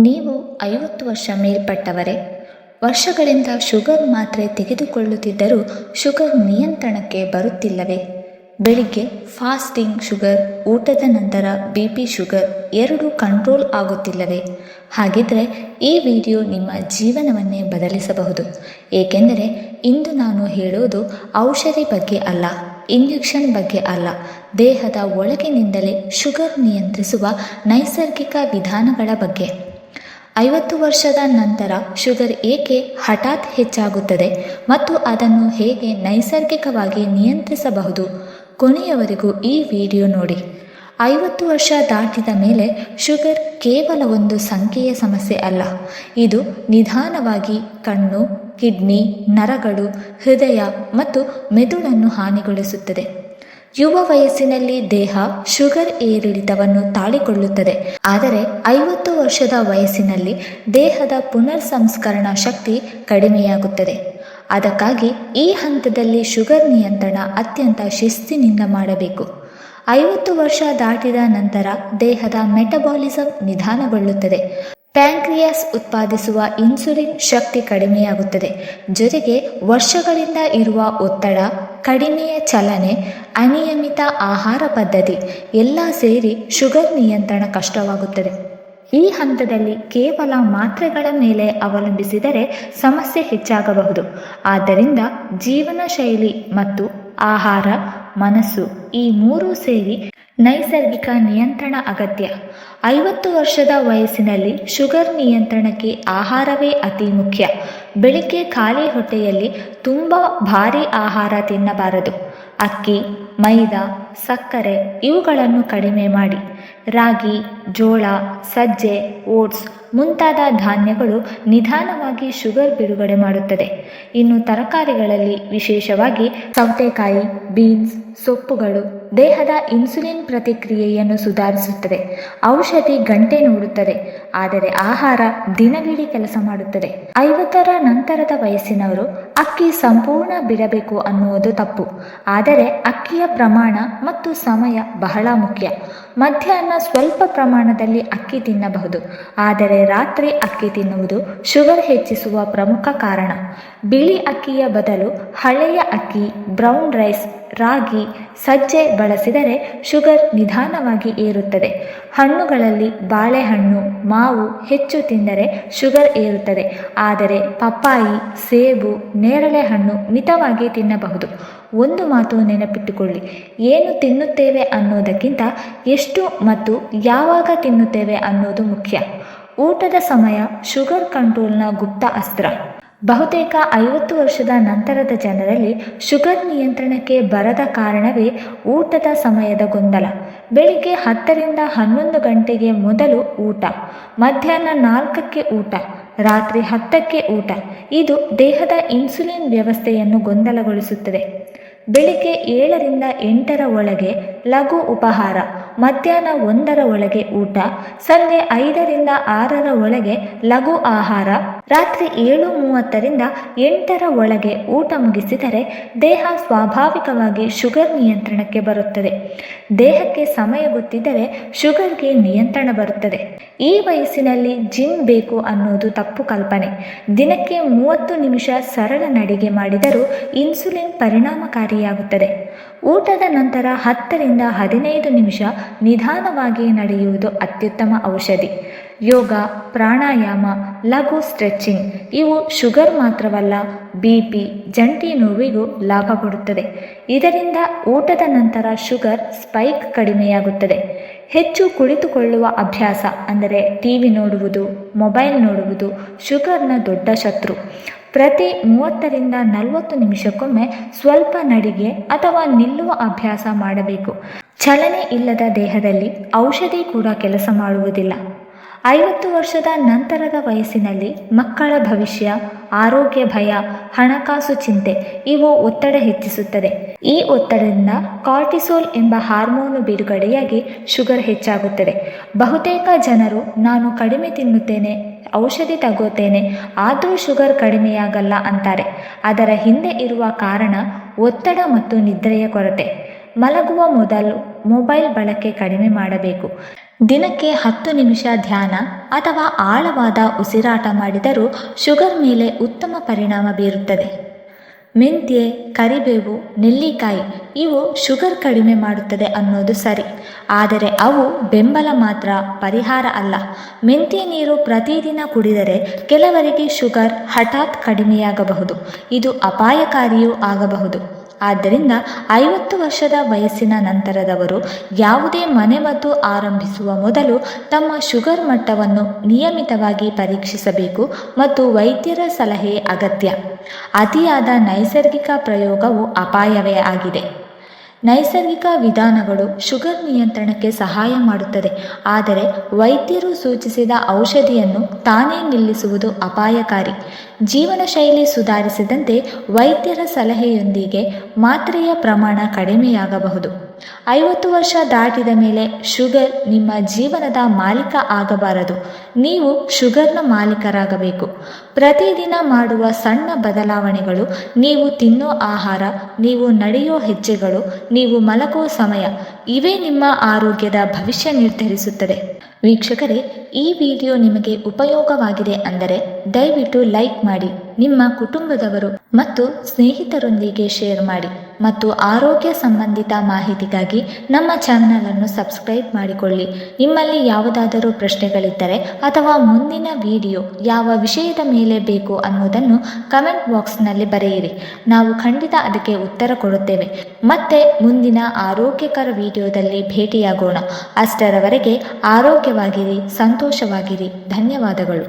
ನೀವು 50 ವರ್ಷ ಮೇಲ್ಪಟ್ಟವರೇ? ವರ್ಷಗಳಿಂದ ಶುಗರ್ ಮಾತ್ರೆ ತೆಗೆದುಕೊಳ್ಳುತ್ತಿದ್ದರೂ ಶುಗರ್ ನಿಯಂತ್ರಣಕ್ಕೆ ಬರುತ್ತಿಲ್ಲವೇ? ಬೆಳಿಗ್ಗೆ ಫಾಸ್ಟಿಂಗ್ ಶುಗರ್, ಊಟದ ನಂತರ BP ಶುಗರ್ ಎರಡೂ ಕಂಟ್ರೋಲ್ ಆಗುತ್ತಿಲ್ಲವೇ? ಹಾಗಿದ್ರೆ ಈ ವಿಡಿಯೋ ನಿಮ್ಮ ಜೀವನವನ್ನೇ ಬದಲಿಸಬಹುದು. ಏಕೆಂದರೆ ಇಂದು ನಾನು ಹೇಳೋದು ಔಷಧಿ ಬಗ್ಗೆ ಅಲ್ಲ, ಇಂಜೆಕ್ಷನ್ ಬಗ್ಗೆ ಅಲ್ಲ, ದೇಹದ ಒಳಗಿನಿಂದಲೇ ಶುಗರ್ ನಿಯಂತ್ರಿಸುವ ನೈಸರ್ಗಿಕ ವಿಧಾನಗಳ ಬಗ್ಗೆ. 50 ವರ್ಷದ ನಂತರ ಶುಗರ್ ಏಕೆ ಹಠಾತ್ ಹೆಚ್ಚಾಗುತ್ತದೆ ಮತ್ತು ಅದನ್ನು ಹೇಗೆ ನೈಸರ್ಗಿಕವಾಗಿ ನಿಯಂತ್ರಿಸಬಹುದು? ಕೊನೆಯವರೆಗೂ ಈ ವಿಡಿಯೋ ನೋಡಿ. 50 ವರ್ಷ ದಾಟಿದ ಮೇಲೆ ಶುಗರ್ ಕೇವಲ ಒಂದು ಸಂಖ್ಯೆಯ ಸಮಸ್ಯೆ ಅಲ್ಲ, ಇದು ನಿಧಾನವಾಗಿ ಕಣ್ಣು, ಕಿಡ್ನಿ, ನರಗಳು, ಹೃದಯ ಮತ್ತು ಮೆದುಳನ್ನು ಹಾನಿಗೊಳಿಸುತ್ತದೆ. ಯುವ ವಯಸ್ಸಿನಲ್ಲಿ ದೇಹ ಶುಗರ್ ಏರಿಳಿತವನ್ನು ತಾಳಿಕೊಳ್ಳುತ್ತದೆ, ಆದರೆ 50 ವರ್ಷದ ವಯಸ್ಸಿನಲ್ಲಿ ದೇಹದ ಪುನರ್ ಸಂಸ್ಕರಣಾ ಶಕ್ತಿ ಕಡಿಮೆಯಾಗುತ್ತದೆ. ಅದಕ್ಕಾಗಿ ಈ ಹಂತದಲ್ಲಿ ಶುಗರ್ ನಿಯಂತ್ರಣ ಅತ್ಯಂತ ಶಿಸ್ತಿನಿಂದ ಮಾಡಬೇಕು. 50 ವರ್ಷ ದಾಟಿದ ನಂತರ ದೇಹದ ಮೆಟಬಾಲಿಸಮ್ ನಿಧಾನಗೊಳ್ಳುತ್ತದೆ. ಪ್ಯಾಂಕ್ರಿಯಾಸ್ ಉತ್ಪಾದಿಸುವ ಇನ್ಸುಲಿನ್ ಶಕ್ತಿ ಕಡಿಮೆಯಾಗುತ್ತದೆ. ಜೊತೆಗೆ ವರ್ಷಗಳಿಂದ ಇರುವ ಒತ್ತಡ, ಕಡಿಮೆಯ ಚಲನೆ, ಅನಿಯಮಿತ ಆಹಾರ ಪದ್ಧತಿ ಎಲ್ಲ ಸೇರಿ ಶುಗರ್ ನಿಯಂತ್ರಣ ಕಷ್ಟವಾಗುತ್ತದೆ. ಈ ಹಂತದಲ್ಲಿ ಕೇವಲ ಮಾತ್ರೆಗಳ ಮೇಲೆ ಅವಲಂಬಿಸಿದರೆ ಸಮಸ್ಯೆ ಹೆಚ್ಚಾಗಬಹುದು. ಆದ್ದರಿಂದ ಜೀವನ ಶೈಲಿ ಮತ್ತು ಆಹಾರ, ಮನಸ್ಸು ಈ ಮೂರೂ ಸೇರಿ ನೈಸರ್ಗಿಕ ನಿಯಂತ್ರಣ ಅಗತ್ಯ. 50 ವರ್ಷದ ವಯಸ್ಸಿನಲ್ಲಿ ಶುಗರ್ ನಿಯಂತ್ರಣಕ್ಕೆ ಆಹಾರವೇ ಅತಿ ಮುಖ್ಯ. ಬೆಳಿಗ್ಗೆ ಖಾಲಿ ಹೊಟ್ಟೆಯಲ್ಲಿ ತುಂಬ ಭಾರೀ ಆಹಾರ ತಿನ್ನಬಾರದು. ಅಕ್ಕಿ, ಮೈದಾ, ಸಕ್ಕರೆ ಇವುಗಳನ್ನು ಕಡಿಮೆ ಮಾಡಿ. ರಾಗಿ, ಜೋಳ, ಸಜ್ಜೆ, ಓಟ್ಸ್ ಮುಂತಾದ ಧಾನ್ಯಗಳು ನಿಧಾನವಾಗಿ ಶುಗರ್ ಬಿಡುಗಡೆ ಮಾಡುತ್ತದೆ. ಇನ್ನು ತರಕಾರಿಗಳಲ್ಲಿ ವಿಶೇಷವಾಗಿ ಸೌತೆಕಾಯಿ, ಬೀನ್ಸ್, ಸೊಪ್ಪುಗಳು ದೇಹದ ಇನ್ಸುಲಿನ್ ಪ್ರತಿಕ್ರಿಯೆಯನ್ನು ಸುಧಾರಿಸುತ್ತದೆ. ಔಷಧಿ ಗಂಟೆ ನೋಡುತ್ತದೆ, ಆದರೆ ಆಹಾರ ದಿನವಿಡೀ ಕೆಲಸ ಮಾಡುತ್ತದೆ. 50ರ ನಂತರದ ವಯಸ್ಸಿನವರು ಅಕ್ಕಿ ಸಂಪೂರ್ಣ ಬಿಡಬೇಕು ಅನ್ನುವುದು ತಪ್ಪು. ಆದರೆ ಅಕ್ಕಿಯ ಪ್ರಮಾಣ ಮತ್ತು ಸಮಯ ಬಹಳ ಮುಖ್ಯ. ಮಧ್ಯಾಹ್ನ ಸ್ವಲ್ಪ ಪ್ರಮಾಣದಲ್ಲಿ ಅಕ್ಕಿ ತಿನ್ನಬಹುದು, ಆದರೆ ರಾತ್ರಿ ಅಕ್ಕಿ ತಿನ್ನುವುದು ಶುಗರ್ ಹೆಚ್ಚಿಸುವ ಪ್ರಮುಖ ಕಾರಣ. ಬಿಳಿ ಅಕ್ಕಿಯ ಬದಲು ಹಳೆಯ ಅಕ್ಕಿ, ಬ್ರೌನ್ ರೈಸ್, ರಾಗಿ, ಸಜ್ಜೆ ಬಳಸಿದರೆ ಶುಗರ್ ನಿಧಾನವಾಗಿ ಏರುತ್ತದೆ. ಹಣ್ಣುಗಳಲ್ಲಿ ಬಾಳೆಹಣ್ಣು, ಮಾವು ಹೆಚ್ಚು ತಿಂದರೆ ಶುಗರ್ ಏರುತ್ತದೆ, ಆದರೆ ಪಪ್ಪಾಯಿ, ಸೇಬು, ನೇರಳೆ ಹಣ್ಣು ಮಿತವಾಗಿ ತಿನ್ನಬಹುದು. ಒಂದು ಮಾತು ನೆನಪಿಟ್ಟುಕೊಳ್ಳಿ, ಏನು ತಿನ್ನುತ್ತೇವೆ ಅನ್ನೋದಕ್ಕಿಂತ ಎಷ್ಟು ಮತ್ತು ಯಾವಾಗ ತಿನ್ನುತ್ತೇವೆ ಅನ್ನೋದು ಮುಖ್ಯ. ಊಟದ ಸಮಯ ಶುಗರ್ ಕಂಟ್ರೋಲ್ನ ಗುಪ್ತ ಅಸ್ತ್ರ. ಬಹುತೇಕ 50 ವರ್ಷದ ನಂತರದ ಜನರಲ್ಲಿ ಶುಗರ್ ನಿಯಂತ್ರಣಕ್ಕೆ ಬರದ ಕಾರಣವೇ ಊಟದ ಸಮಯದ ಗೊಂದಲ. ಬೆಳಿಗ್ಗೆ 10ರಿಂದ 11 ಗಂಟೆಗೆ ಮೊದಲು ಊಟ, ಮಧ್ಯಾಹ್ನ 4ಕ್ಕೆ ಊಟ, ರಾತ್ರಿ 10ಕ್ಕೆ ಊಟ. ಇದು ದೇಹದ ಇನ್ಸುಲಿನ್ ವ್ಯವಸ್ಥೆಯನ್ನು ಗೊಂದಲಗೊಳಿಸುತ್ತದೆ. ಬೆಳಿಗ್ಗೆ 7ರಿಂದ 8ರ ಒಳಗೆ ಲಘು ಉಪಹಾರ, ಮಧ್ಯಾಹ್ನ 1ರ ಒಳಗೆ ಊಟ, ಸಂಜೆ 5ರಿಂದ 6ರ ಒಳಗೆ ಲಘು ಆಹಾರ, ರಾತ್ರಿ 7:30ರಿಂದ 8ರ ಒಳಗೆ ಊಟ ಮುಗಿಸಿದರೆ ದೇಹ ಸ್ವಾಭಾವಿಕವಾಗಿ ಶುಗರ್ ನಿಯಂತ್ರಣಕ್ಕೆ ಬರುತ್ತದೆ. ದೇಹಕ್ಕೆ ಸಮಯ ಗೊತ್ತಿದ್ದರೆ ಶುಗರ್ಗೆ ನಿಯಂತ್ರಣ ಬರುತ್ತದೆ. ಈ ವಯಸ್ಸಿನಲ್ಲಿ ಜಿಮ್ ಬೇಕು ಅನ್ನೋದು ತಪ್ಪು ಕಲ್ಪನೆ. ದಿನಕ್ಕೆ 30 ನಿಮಿಷ ಸರಳ ನಡಿಗೆ ಮಾಡಿದರೂ ಇನ್ಸುಲಿನ್ ಪರಿಣಾಮಕಾರಿಯಾಗುತ್ತದೆ. ಊಟದ ನಂತರ 10ರಿಂದ 15 ನಿಮಿಷ ನಿಧಾನವಾಗಿ ನಡೆಯುವುದು ಅತ್ಯುತ್ತಮ ಔಷಧಿ. ಯೋಗ, ಪ್ರಾಣಾಯಾಮ, ಲಘು ಸ್ಟ್ರೆಚಿಂಗ್ ಇವು ಶುಗರ್ ಮಾತ್ರವಲ್ಲ, BP, ಜಂಟಿ ನೋವಿಗೂ ಲಾಭ ಕೊಡುತ್ತದೆ. ಇದರಿಂದ ಊಟದ ನಂತರ ಶುಗರ್ ಸ್ಪೈಕ್ ಕಡಿಮೆಯಾಗುತ್ತದೆ. ಹೆಚ್ಚು ಕುಳಿತುಕೊಳ್ಳುವ ಅಭ್ಯಾಸ ಅಂದರೆ TV ನೋಡುವುದು, ಮೊಬೈಲ್ ನೋಡುವುದು ಶುಗರ್ನ ದೊಡ್ಡ ಶತ್ರು. ಪ್ರತಿ 30ರಿಂದ 40 ನಿಮಿಷಕ್ಕೊಮ್ಮೆ ಸ್ವಲ್ಪ ನಡಿಗೆ ಅಥವಾ ನಿಲ್ಲುವ ಅಭ್ಯಾಸ ಮಾಡಬೇಕು. ಚಲನೆ ಇಲ್ಲದ ದೇಹದಲ್ಲಿ ಔಷಧಿ ಕೂಡ ಕೆಲಸ ಮಾಡುವುದಿಲ್ಲ. 50 ವರ್ಷದ ನಂತರದ ವಯಸ್ಸಿನಲ್ಲಿ ಮಕ್ಕಳ ಭವಿಷ್ಯ, ಆರೋಗ್ಯ ಭಯ, ಹಣಕಾಸು ಚಿಂತೆ ಇವು ಒತ್ತಡ ಹೆಚ್ಚಿಸುತ್ತದೆ. ಈ ಒತ್ತಡದಿಂದ ಕಾರ್ಟಿಸೋಲ್ ಎಂಬ ಹಾರ್ಮೋನು ಬಿಡುಗಡೆಯಾಗಿ ಶುಗರ್ ಹೆಚ್ಚಾಗುತ್ತದೆ. ಬಹುತೇಕ ಜನರು ನಾನು ಕಡಿಮೆ ತಿನ್ನುತ್ತೇನೆ, ಔಷಧಿ ತಗೋತೇನೆ, ಆದರೂ ಶುಗರ್ ಕಡಿಮೆಯಾಗಲ್ಲ ಅಂತಾರೆ. ಅದರ ಹಿಂದೆ ಇರುವ ಕಾರಣ ಒತ್ತಡ ಮತ್ತು ನಿದ್ರೆಯ ಕೊರತೆ. ಮಲಗುವ ಮೊದಲು ಮೊಬೈಲ್ ಬಳಕೆ ಕಡಿಮೆ ಮಾಡಬೇಕು. ದಿನಕ್ಕೆ 10 ನಿಮಿಷ ಧ್ಯಾನ ಅಥವಾ ಆಳವಾದ ಉಸಿರಾಟ ಮಾಡಿದರೂ ಶುಗರ್ ಮೇಲೆ ಉತ್ತಮ ಪರಿಣಾಮ ಬೀರುತ್ತದೆ. ಮೆಂತ್ಯೆ, ಕರಿಬೇವು, ನೆಲ್ಲಿಕಾಯಿ ಇವು ಶುಗರ್ ಕಡಿಮೆ ಮಾಡುತ್ತದೆ ಅನ್ನೋದು ಸರಿ, ಆದರೆ ಅವು ಬೆಂಬಲ ಮಾತ್ರ, ಪರಿಹಾರ ಅಲ್ಲ. ಮೆಂತ್ಯೆ ನೀರು ಪ್ರತಿದಿನ ಕುಡಿದರೆ ಕೆಲವರಿಗೆ ಶುಗರ್ ಹಠಾತ್ ಕಡಿಮೆಯಾಗಬಹುದು, ಇದು ಅಪಾಯಕಾರಿಯೂ ಆಗಬಹುದು. ಆದ್ದರಿಂದ 50 ವರ್ಷದ ವಯಸ್ಸಿನ ನಂತರದವರು ಯಾವುದೇ ಮನೆಮದ್ದು ಆರಂಭಿಸುವ ಮೊದಲು ತಮ್ಮ ಶುಗರ್ ಮಟ್ಟವನ್ನು ನಿಯಮಿತವಾಗಿ ಪರೀಕ್ಷಿಸಬೇಕು ಮತ್ತು ವೈದ್ಯರ ಸಲಹೆ ಅಗತ್ಯ. ಅತಿಯಾದ ನೈಸರ್ಗಿಕ ಪ್ರಯೋಗವು ಅಪಾಯವೇ ಆಗಿದೆ. ನೈಸರ್ಗಿಕ ವಿಧಾನಗಳು ಶುಗರ್ ನಿಯಂತ್ರಣಕ್ಕೆ ಸಹಾಯ ಮಾಡುತ್ತದೆ, ಆದರೆ ವೈದ್ಯರು ಸೂಚಿಸಿದ ಔಷಧಿಯನ್ನು ತಾನೇ ನಿಲ್ಲಿಸುವುದು ಅಪಾಯಕಾರಿ. ಜೀವನ ಶೈಲಿ ಸುಧಾರಿಸಿದಂತೆ ವೈದ್ಯರ ಸಲಹೆಯೊಂದಿಗೆ ಮಾತ್ರೆಯ ಪ್ರಮಾಣ ಕಡಿಮೆಯಾಗಬಹುದು. 50 ವರ್ಷ ದಾಟಿದ ಮೇಲೆ ಶುಗರ್ ನಿಮ್ಮ ಜೀವನದ ಮಾಲೀಕ ಆಗಬಾರದು, ನೀವು ಶುಗರ್ನ ಮಾಲೀಕರಾಗಬೇಕು. ಪ್ರತಿದಿನ ಮಾಡುವ ಸಣ್ಣ ಬದಲಾವಣೆಗಳು, ನೀವು ತಿನ್ನೋ ಆಹಾರ, ನೀವು ನಡೆಯೋ ಹೆಜ್ಜೆಗಳು, ನೀವು ಮಲಗೋ ಸಮಯ ಇವೇ ನಿಮ್ಮ ಆರೋಗ್ಯದ ಭವಿಷ್ಯ ನಿರ್ಧರಿಸುತ್ತದೆ. ವೀಕ್ಷಕರೇ, ಈ ವಿಡಿಯೋ ನಿಮಗೆ ಉಪಯೋಗವಾಗಿದೆ ಅಂದರೆ ದಯವಿಟ್ಟು ಲೈಕ್ ಮಾಡಿ, ನಿಮ್ಮ ಕುಟುಂಬದವರು ಮತ್ತು ಸ್ನೇಹಿತರೊಂದಿಗೆ ಶೇರ್ ಮಾಡಿ ಮತ್ತು ಆರೋಗ್ಯ ಸಂಬಂಧಿತ ಮಾಹಿತಿಗಾಗಿ ನಮ್ಮ ಚಾನಲನ್ನು ಸಬ್ಸ್ಕ್ರೈಬ್ ಮಾಡಿಕೊಳ್ಳಿ. ನಿಮ್ಮಲ್ಲಿ ಯಾವುದಾದರೂ ಪ್ರಶ್ನೆಗಳಿದ್ದರೆ ಅಥವಾ ಮುಂದಿನ ವಿಡಿಯೋ ಯಾವ ವಿಷಯದ ಮೇಲೆ ಬೇಕು ಅನ್ನೋದನ್ನು ಕಮೆಂಟ್ ಬಾಕ್ಸ್ನಲ್ಲಿ ಬರೆಯಿರಿ, ನಾವು ಖಂಡಿತ ಅದಕ್ಕೆ ಉತ್ತರ ಕೊಡುತ್ತೇವೆ. ಮತ್ತೆ ಮುಂದಿನ ಆರೋಗ್ಯಕರ ವಿಡಿಯೋದಲ್ಲಿ ಭೇಟಿಯಾಗೋಣ. ಅಷ್ಟರವರೆಗೆ ಆರೋಗ್ಯವಾಗಿರಿ, ಸಂತೋಷವಾಗಿರಿ. ಧನ್ಯವಾದಗಳು.